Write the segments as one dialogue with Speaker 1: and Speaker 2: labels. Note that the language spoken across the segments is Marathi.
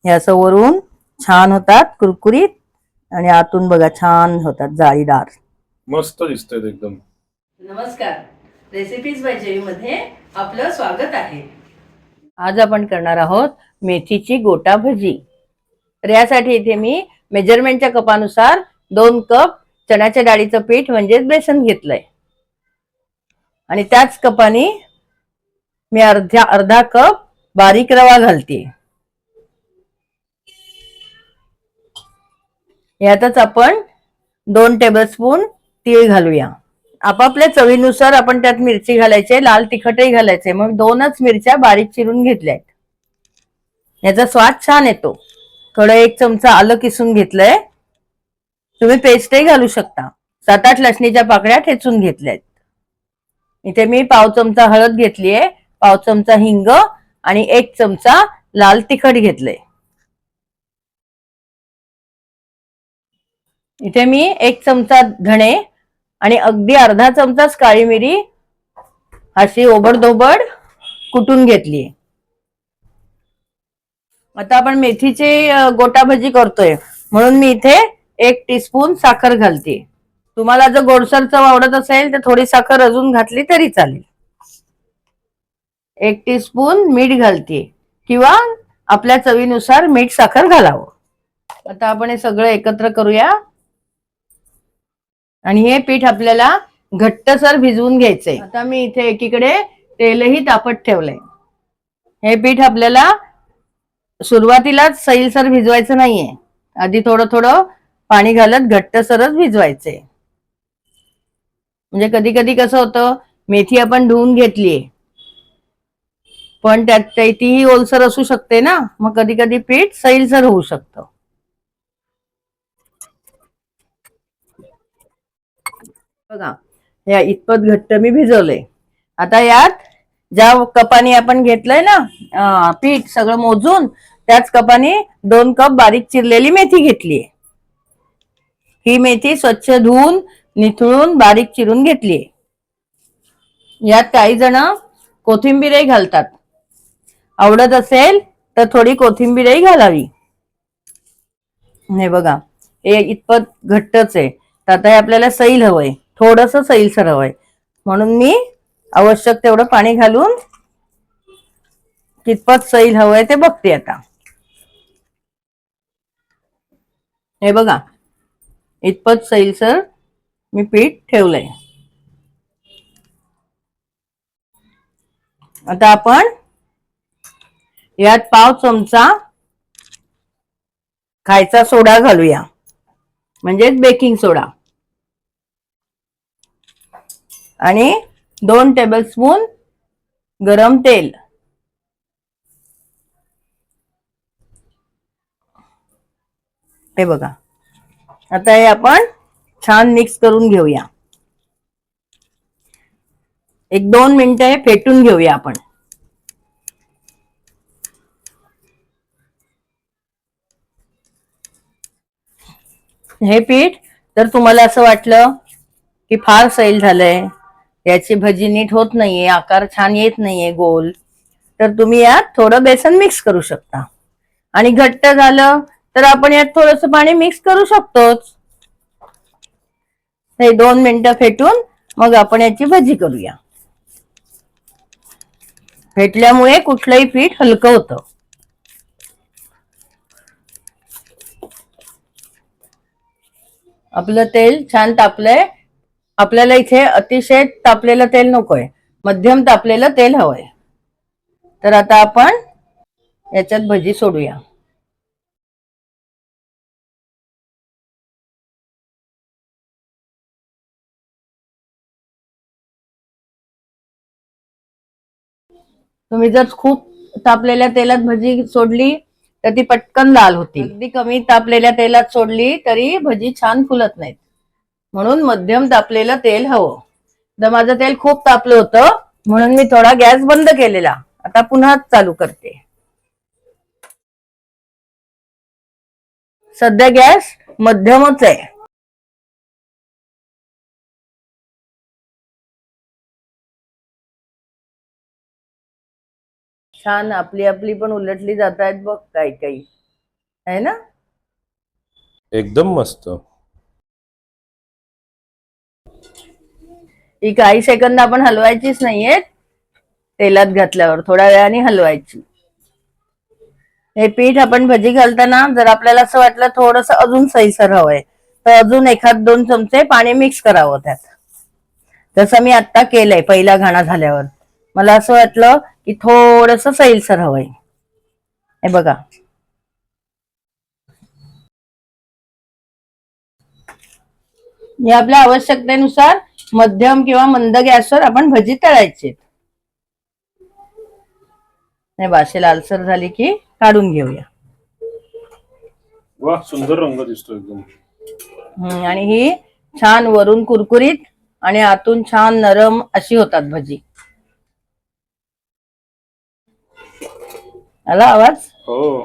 Speaker 1: हे असं वरून छान होतात कुरकुरीत आणि आतून बघा छान होतात जाळीदार,
Speaker 2: मस्त दिसतात एकदम.
Speaker 1: नमस्कार, रेसिपीज बाय जेवी मध्ये आपलं स्वागत आहे. आज आपण करणार आहोत मेथीची गोटा भजी. तर यासाठी इथे मी मेजरमेंटच्या कपानुसार 2 कप चण्याच्या डाळीचं पीठ म्हणजेच बेसन घेतलंय आणि त्याच कपाने मी अर्धा कप बारीक रवा घालते. यातच आपण 2 टेबलस्पून तीळ घालूया. आपापल्या चवीनुसार आपण त्यात मिरची घालायचे, लाल तिखटही घालायचे. मग 2च मिरच्या बारीक चिरून घेतल्यात. याचा स्वाद छान येतो. थोडं 1 चमचा आलं किसून घेतलंय. तुम्ही पेस्टही घालू शकता. 7-8 लसणीच्या पाकळ्या ठेचून घेतल्यात. इथे मी पाव चमचा हळद घेतलीये, पाव चमचा हिंग आणि 1 चमचा लाल तिखट घेतलंय. इथे मी 1 चमचा धणे आणि अगदी अर्धा चमचाच काळी मिरी अशी ओबडधोबड कुटून घेतली. आता आपण मेथीची गोटा भजी करतोय म्हणून मी इथे 1 टीस्पून साखर घालते. तुम्हाला जर गोडसर चव आवडत असेल तर थोडी साखर अजून घातली तरी चालेल. 1 टीस्पून मीठ घालते किंवा आपल्या चवीनुसार मीठ साखर घालावं. आता आपण हे सगळं एकत्र करूया आणि हे पीठ आपल्याला घट्टसर भिजवून घ्यायचंय. आता मी इथे एकीकडे तेलही तापत ठेवलंय. हे पीठ आपल्याला सुरुवातीलाच सैलसर भिजवायचं नाहीये. आधी थोडं थोडं पाणी घालत घट्टसरच भिजवायचंय. म्हणजे कधी कधी कसं होतं, मेथी आपण धुवून घेतलीये पण त्यात तीही ओलसर असू शकते ना, मग कधी कधी पीठ सैलसर होऊ शकतं. बघा या इतपत घट्ट मी भिजवलंय. आता यात ज्या कपाने आपण घेतलंय ना पीठ सगळं मोजून, त्याच कपाने 2 कप बारीक चिरलेली मेथी घेतलीये. ही मेथी स्वच्छ धुवून निथळून बारीक चिरून घेतलीये. यात काही जण कोथिंबीरही घालतात. आवडत असेल तर थोडी कोथिंबीरही घालावी. हे बघा हे इतपत घट्टच आहे. तर आता हे आपल्याला सैल हवंय, थोडंसं सैलसर हवंय, म्हणून मी आवश्यक तेवढं पाणी घालून कितपत सैल हवंय ते बघते. आता हे बघा इतपत सैलसर मी पीठ ठेवलंय. आता आपण यात पाव चमचा खायचा सोडा घालूया, म्हणजेच बेकिंग सोडा, आणि 2 टेबलस्पून गरम तेल. हे बघा आता हे आपण छान मिक्स करून घेऊया. 1-2 मिनिटं हे फेटून घेऊया आपण. हे पीठ जर तुम्हाला असं वाटलं की फार सैल झालंय, याची भजी नीट होत नाहीये, आकार छान येत नाहीये गोल, तर तुम्ही यात थोडं बेसन मिक्स करू शकता. आणि घट्ट झालं तर आपण यात थोडंसं पाणी मिक्स करू शकतोच. हे 2 मिनिटं फेटून मग आपण याची भजी करूया. फेटल्यामुळे कुठलंही पीठ हलकं होतं. आपलं तेल छान तापलंय. आपल्याला इथे अतिशय तापलेलं तेल नकोय, मध्यम तापलेलं तेल हवंय. तर आता आपण याच्यात भजी सोडूया. तुम्ही जर खूप तापलेल्या तेलात भजी सोडली तर ती पटकन लाल होती. अगदी कमी तापलेल्या तेलात सोडली तरी भजी छान फुलत नाहीत. म्हणून मध्यम तापलेलं तेल हवं. तर माझं तेल खूप तापलं होतं म्हणून मी थोडा गॅस बंद केलेला. आता पुन्हा चालू करते. सध्या गॅस मध्यमच आहे. छान आपली आपली पण उलटली जात आहेत बघ काही काही. आहे ना?
Speaker 2: एकदम मस्त.
Speaker 1: ही काही सेकंद आपण हलवायचीच नाहीये, तेलात घातल्यावर थोड्या वेळाने हलवायची. हे पीठ आपण भजी घालताना जर आपल्याला असं वाटलं थोडस अजून सैलसर हवंय तर अजून 1-2 चमचे पाणी मिक्स करावं त्यात. जसं मी आता केलंय पहिला घाणा झाल्यावर. मला असं वाटलं की थोडस सैलसर हवंय. हे बघा. हे आपल्या आवश्यकतेनुसार मध्यम किंवा मंद गॅसवर आपण भजी तळायची. हे बाशी लालसर झाली की काढून घेऊया.
Speaker 2: वा, सुंदर रंग दिसतो एकदम.
Speaker 1: आणि ही छान वरून कुरकुरीत आणि आतून छान नरम अशी होतात भजी. आला आवाज?
Speaker 2: हो,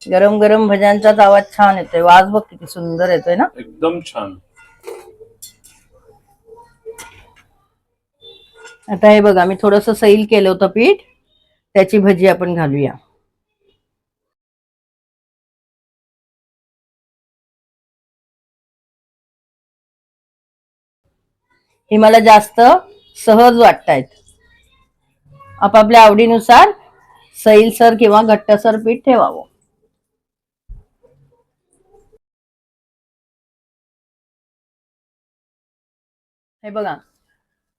Speaker 1: गरम गरम भज्यांचाच आवाज छान येतोय. वास बघ किती सुंदर येतोय ना.
Speaker 2: एकदम छान.
Speaker 1: आता हे बघा, मी थोडस सैल केलं होतं पीठ, त्याची भजी आपण घालूया. ही मला जास्त सहज वाटतायत. आपापल्या आवडीनुसार सैलसर किंवा घट्टसर पीठ ठेवावं. हे बघा,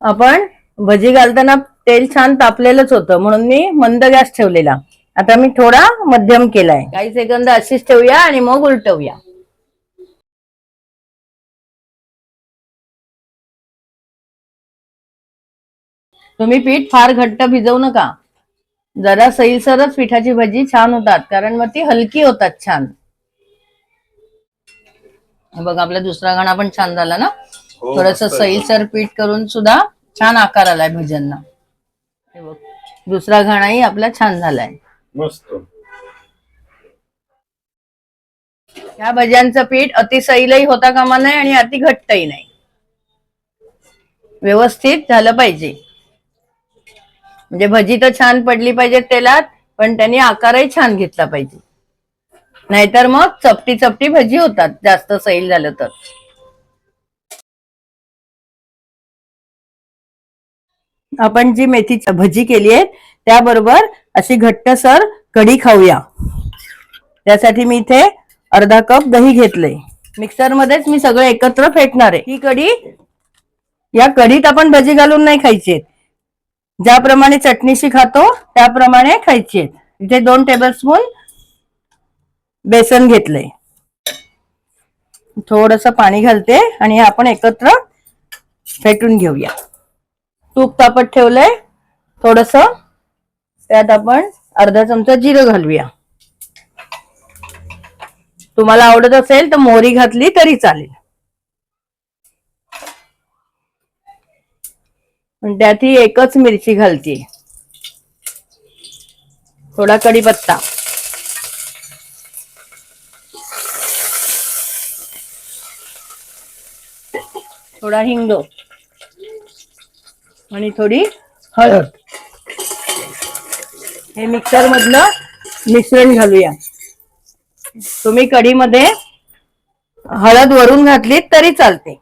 Speaker 1: आपण भजी घालताना तेल छान तापलेलंच होतं म्हणून मी मंद गॅस ठेवलेला. आता मी थोडा मध्यम केलाय. काही सेकंद अशीच ठेवूया आणि मग उलटवूया. तुम्ही पीठ फार घट्ट भिजवू नका. जरा सैलसरच पिठाची भजी छान होतात, कारण मग ती हलकी होतात छान. बघा, आपला दुसरा घाणा पण छान झाला ना.
Speaker 2: हो,
Speaker 1: थोडस
Speaker 2: मस्त एकदम.
Speaker 1: सैलसर पीठ करून सुद्धा छान आकार आलाय भज्यांना. हे बघ, दुसरा घाणाही आपला छान झालाय.
Speaker 2: मस्त.
Speaker 1: या भज्यांचं पीठ अति सैलही होता कामा नये आणि अति घट्टही नाही. व्यवस्थित झालं पाहिजे. म्हणजे भजी तर छान पडली पाहिजे तेलात, पण त्यांनी आकारही छान घेतला पाहिजे. नाहीतर मग चपटी चपटी भजी होतात जास्त सैल झालं तर. आपण जी मेथीची भजी केली आहे त्याबरोबर अशी घट्टसर कढी खाऊया. त्यासाठी मी इथे अर्धा कप दही घेतलंय. मिक्सर मध्येच मी सगळं एकत्र फेटणार आहे. ही कढी, या कढीत आपण भजी घालून नाही खायची. ज्याप्रमाणे चटणीशी खातो त्याप्रमाणे खायची. इथे 2 टेबलस्पून बेसन घेतलंय. थोडस पाणी घालते आणि आपण एकत्र फेटून घेऊया. तूप तापत ठेवलंय थोडस, त्यात आपण अर्धा चमचा जिरं घालूया. तुम्हाला आवडत असेल तर मोहरी घातली तरी चालेल. पण त्यात ही एकच मिरची घालते. थोडा कढीपत्ता, थोडा हिंग आणि थोडी हळद. हे मिक्सर मधलं मिश्रण घालूया. तुम्ही कढीमध्ये हळद वरून घातली तरी चालते.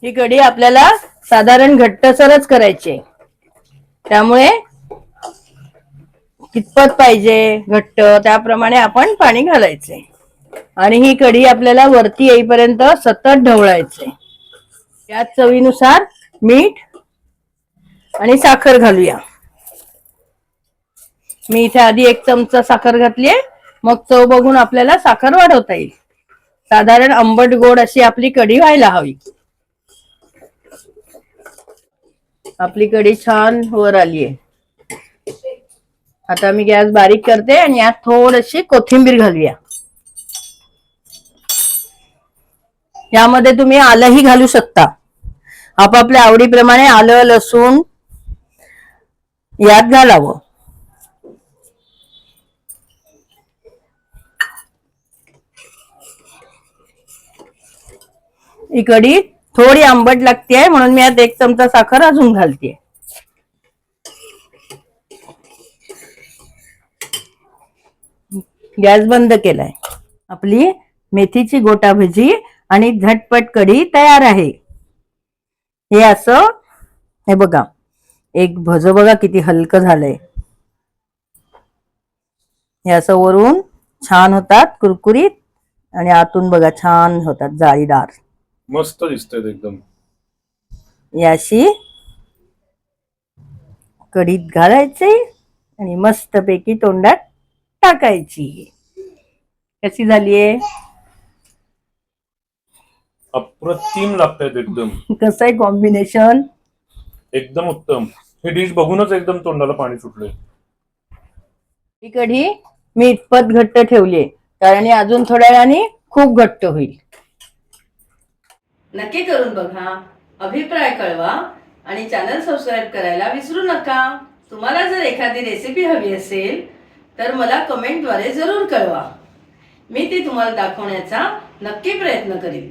Speaker 1: ही कढी आपल्याला साधारण घट्टसरच करायची, त्यामुळे कितपत पाहिजे घट्ट त्याप्रमाणे आपण पाणी घालायचे. आणि ही कढी आपल्याला वरती येईपर्यंत सतत ढवळायचे. यात चवीनुसार मीठ आणि साखर घालूया. मी इथे आधी 1 चमचा साखर घातलीये, मग चव बघून आपल्याला साखर वाढवता येईल. साधारण आंबट गोड अशी आपली कढी व्हायला हवी. आपली कढी छान वर आलीये. आता मी गॅस बारीक करते आणि यात थोडीशी कोथिंबीर घालूया. यामध्ये तुम्ही आलंही घालू शकता. आपापल्या आवडीप्रमाणे आलं लसूण यात घालावं. ही कढी थोडी आंबट लागते म्हणून मी यात 1 चमचा साखर अजून घालते. गॅस बंद केलाय. आपली मेथीची गोटा भजी आणि झटपट कढी तयार आहे. हे असं, हे बघा, एक भज बघा किती हलकं झालंय. हे असं वरून छान होतात कुरकुरीत आणि आतून बघा छान होतात जाळीदार.
Speaker 2: मस्त दिसतंय एकदम.
Speaker 1: याशी कढीत घालायचे आणि मस्तपैकी तोंडात टाकायची. कशी झालीये?
Speaker 2: अप्रतिम लागतायत एकदम.
Speaker 1: कसं आहे कॉम्बिनेशन?
Speaker 2: एकदम उत्तम. ही डिश बघूनच एकदम तोंडाला पाणी सुटलंय.
Speaker 1: ही कढी मी इतपत घट्ट ठेवलीये कारण अजून थोड्या वेळाने खूप घट्ट होईल. नक्की करून बघा, अभिप्राय कळवा आणि चॅनल सबस्क्राईब करायला विसरू नका. तुम्हाला जर एखादी रेसिपी हवी असेल तर मला कमेंटद्वारे जरूर कळवा. मी ती तुम्हाला दाखवण्याचा नक्की प्रयत्न करेन.